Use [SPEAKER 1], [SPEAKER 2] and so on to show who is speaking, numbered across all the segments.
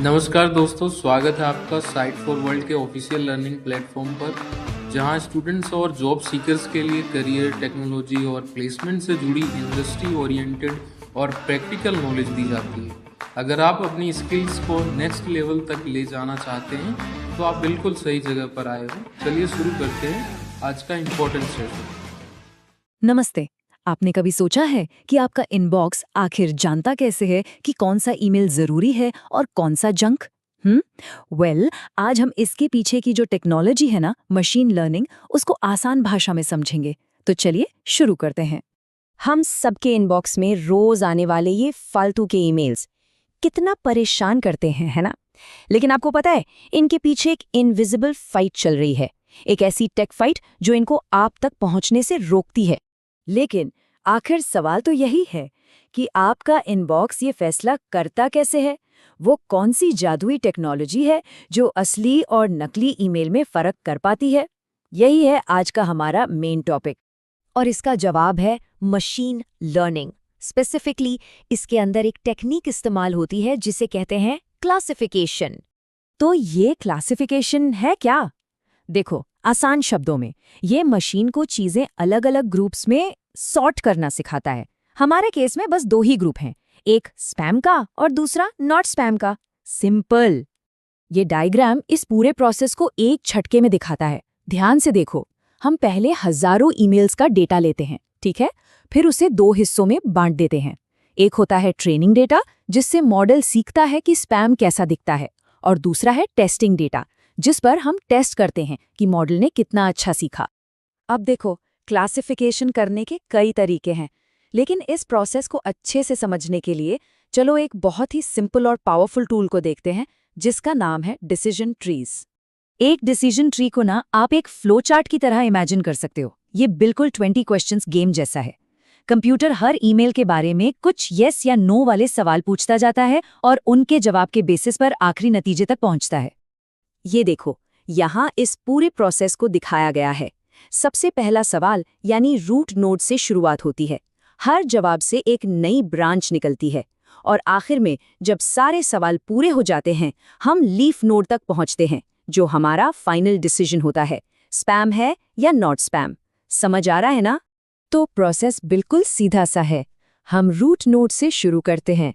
[SPEAKER 1] नमस्कार दोस्तों, स्वागत है आपका साइट फॉर वर्ल्ड के ऑफिशियल लर्निंग प्लेटफॉर्म पर, जहां स्टूडेंट्स और जॉब सीकर्स के लिए करियर, टेक्नोलॉजी और प्लेसमेंट से जुड़ी इंडस्ट्री ओरिएंटेड और प्रैक्टिकल नॉलेज दी जाती है। अगर आप अपनी स्किल्स को नेक्स्ट लेवल तक ले जाना चाहते हैं, तो आप बिल्कुल सही जगह पर आए हो। चलिए शुरू करते हैं आज का इम्पोर्टेंट सेशन।
[SPEAKER 2] नमस्ते। आपने कभी सोचा है कि आपका इनबॉक्स आखिर जानता कैसे है कि कौन सा ईमेल जरूरी है और कौन सा जंक? आज हम इसके पीछे की जो टेक्नोलॉजी है ना, मशीन लर्निंग, उसको आसान भाषा में समझेंगे। तो चलिए शुरू करते हैं।
[SPEAKER 3] हम सबके इनबॉक्स में रोज आने वाले ये फालतू के ईमेल्स कितना परेशान करते हैं, है ना? लेकिन आपको पता है, इनके पीछे एक इनविजिबल फाइट चल रही है। एक ऐसी टेक फाइट जो इनको आप तक पहुंचने से रोकती है।
[SPEAKER 2] लेकिन आखिर सवाल तो यही है कि आपका इनबॉक्स ये फैसला करता कैसे है? वो कौन सी जादुई टेक्नोलॉजी है जो असली और नकली ईमेल में फर्क कर पाती है? यही है आज का हमारा मेन टॉपिक।
[SPEAKER 3] और इसका जवाब है मशीन लर्निंग। स्पेसिफिकली इसके अंदर एक टेक्निक इस्तेमाल होती है जिसे कहते हैं क्लासिफिकेशन।
[SPEAKER 2] तो ये क्लासिफिकेशन है क्या? देखो, आसान शब्दों में ये मशीन को चीजें अलग अलग ग्रुप्स में सॉर्ट करना सिखाता है। हमारे केस में बस दो ही ग्रुप हैं, एक स्पैम का और दूसरा नॉट स्पैम का। सिंपल। ये डायग्राम इस पूरे प्रोसेस को एक झटके में दिखाता है। ध्यान से देखो, हम पहले हजारों ईमेल्स का डेटा लेते हैं, ठीक है? फिर उसे दो हिस्सों में बांट देते हैं। एक होता है ट्रेनिंग डेटा, जिससे मॉडल सीखता है कि स्पैम कैसा दिखता है, और दूसरा है टेस्टिंग डेटा, जिस पर हम टेस्ट करते हैं कि मॉडल ने कितना अच्छा सीखा। अब देखो, क्लासिफिकेशन करने के कई तरीके हैं, लेकिन इस प्रोसेस को अच्छे से समझने के लिए चलो एक बहुत ही सिंपल और पावरफुल टूल को देखते हैं, जिसका नाम है डिसीजन ट्रीज। एक डिसीजन ट्री को ना आप एक फ्लो चार्ट की तरह इमेजिन कर सकते हो। ये बिल्कुल 20 क्वेश्चंस गेम जैसा है। कंप्यूटर हर ईमेल के बारे में कुछ येस या नो वाले सवाल पूछता जाता है और उनके जवाब के बेसिस पर आखिरी नतीजे तक पहुंचता है। ये देखो, यहाँ इस पूरे प्रोसेस को दिखाया गया है। सबसे पहला सवाल यानी रूट नोड से शुरुआत होती है। हर जवाब से एक नई ब्रांच निकलती है और आखिर में जब सारे सवाल पूरे हो जाते हैं, हम लीफ नोड तक पहुंचते हैं, जो हमारा फाइनल डिसीजन होता है, स्पैम है या नॉट स्पैम। समझ आ रहा है ना? तो प्रोसेस बिल्कुल सीधा सा है। हम रूट नोड से शुरू करते हैं।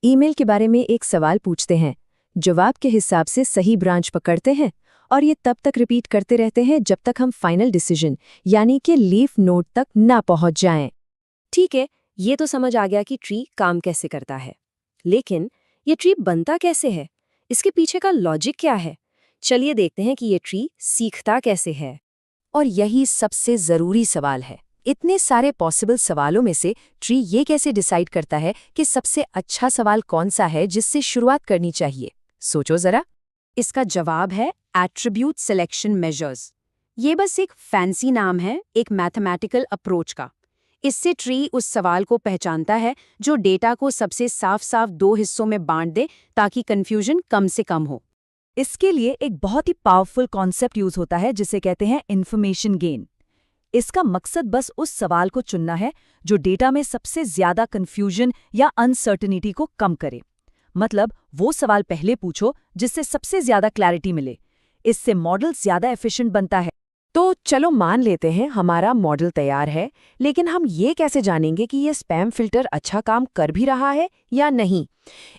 [SPEAKER 2] ईमेल के बारे में एक सवाल पूछते हैं, जवाब के हिसाब से सही ब्रांच पकड़ते हैं और ये तब तक रिपीट करते रहते हैं जब तक हम फाइनल डिसीजन यानी कि लीफ नोड तक ना पहुंच जाएं।
[SPEAKER 3] ठीक है, ये तो समझ आ गया कि ट्री काम कैसे करता है। लेकिन ये ट्री बनता कैसे है? इसके पीछे का लॉजिक क्या है? चलिए देखते हैं कि ये ट्री सीखता कैसे है।
[SPEAKER 2] और यही सबसे जरूरी सवाल है। इतने सारे पॉसिबल सवालों में से ट्री ये कैसे डिसाइड करता है कि सबसे अच्छा सवाल कौन सा है जिससे शुरुआत करनी चाहिए? सोचो जरा। इसका जवाब है एट्रीब्यूट सिलेक्शन मेजर्स। ये बस एक फैंसी नाम है एक मैथमेटिकल अप्रोच का। इससे ट्री उस सवाल को पहचानता है जो डेटा को सबसे साफ साफ दो हिस्सों में बांट दे, ताकि कंफ्यूजन कम से कम हो। इसके लिए एक बहुत ही पावरफुल कॉन्सेप्ट यूज होता है जिसे कहते हैं इन्फॉर्मेशन गेन। इसका मकसद बस उस सवाल को चुनना है जो डेटा में सबसे ज्यादा कंफ्यूजन या अनसर्टेनिटी को कम करे। मतलब वो सवाल पहले पूछो जिससे सबसे ज्यादा क्लैरिटी मिले। इससे मॉडल ज्यादा एफिशिएंट बनता है। तो चलो मान लेते हैं हमारा मॉडल तैयार है, लेकिन हम ये कैसे जानेंगे कि ये स्पैम फिल्टर अच्छा काम कर भी रहा है या नहीं?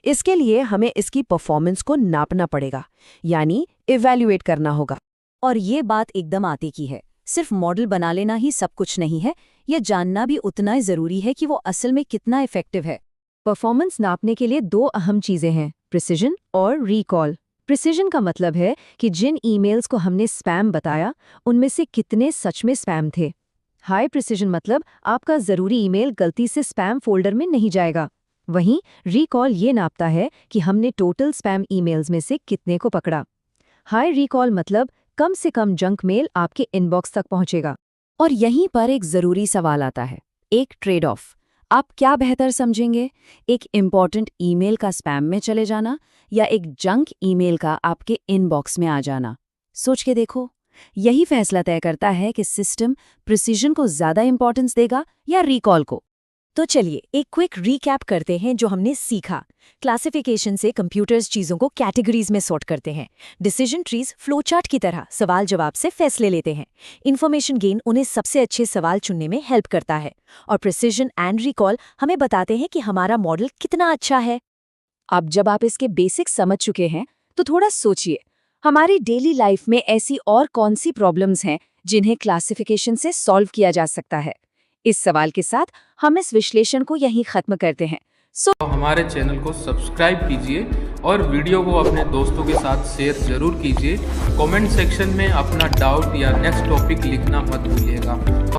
[SPEAKER 2] इसके लिए हमें इसकी परफॉर्मेंस को नापना पड़ेगा, यानी इवैल्यूएट करना होगा। और ये बात एकदम आते की है। सिर्फ मॉडल बना लेना ही सब कुछ नहीं है, ये जानना भी उतना ही जरूरी है कि वो असल में कितना इफेक्टिव है। परफॉर्मेंस नापने के लिए दो अहम चीजें हैं, प्रिसिजन और रिकॉल। प्रिसिजन का मतलब है कि जिन ईमेल्स को हमने स्पैम बताया, उनमें से कितने सच में स्पैम थे। हाई प्रिसिजन मतलब आपका जरूरी ईमेल गलती से स्पैम फोल्डर में नहीं जाएगा। वहीं रिकॉल ये नापता है कि हमने टोटल स्पैम ईमेल्स में से कितने को पकड़ा। हाई रिकॉल मतलब कम से कम जंक मेल आपके इनबॉक्स तक पहुंचेगा। और यहीं पर एक जरूरी सवाल आता है, एक ट्रेड ऑफ। आप क्या बेहतर समझेंगे, एक इम्पॉर्टेंट ईमेल का स्पैम में चले जाना या एक जंक ईमेल का आपके इनबॉक्स में आ जाना? सोच के देखो। यही फैसला तय करता है कि सिस्टम प्रिसीजन को ज्यादा इंपॉर्टेंस देगा या रिकॉल को। तो चलिए एक क्विक रीकैप करते हैं जो हमने सीखा। क्लासिफिकेशन से कंप्यूटर्स चीज़ों को कैटेगरीज में सॉर्ट करते हैं। डिसीजन ट्रीज फ्लोचार्ट की तरह सवाल जवाब से फैसले लेते हैं। इन्फॉर्मेशन गेन उन्हें सबसे अच्छे सवाल चुनने में हेल्प करता है। और प्रिसिजन एंड रिकॉल हमें बताते हैं कि हमारा मॉडल कितना अच्छा है।
[SPEAKER 3] अब जब आप इसके बेसिक्स समझ चुके हैं तो थोड़ा सोचिए, हमारी डेली लाइफ में ऐसी और कौन सी प्रॉब्लम्स हैं जिन्हें क्लासिफिकेशन से सॉल्व किया जा सकता है। इस सवाल के साथ हम इस विश्लेषण को यहीं खत्म करते हैं।
[SPEAKER 1] तो हमारे चैनल को सब्सक्राइब कीजिए और वीडियो को अपने दोस्तों के साथ शेयर जरूर कीजिए। कमेंट सेक्शन में अपना डाउट या नेक्स्ट टॉपिक लिखना मत भूलिएगा।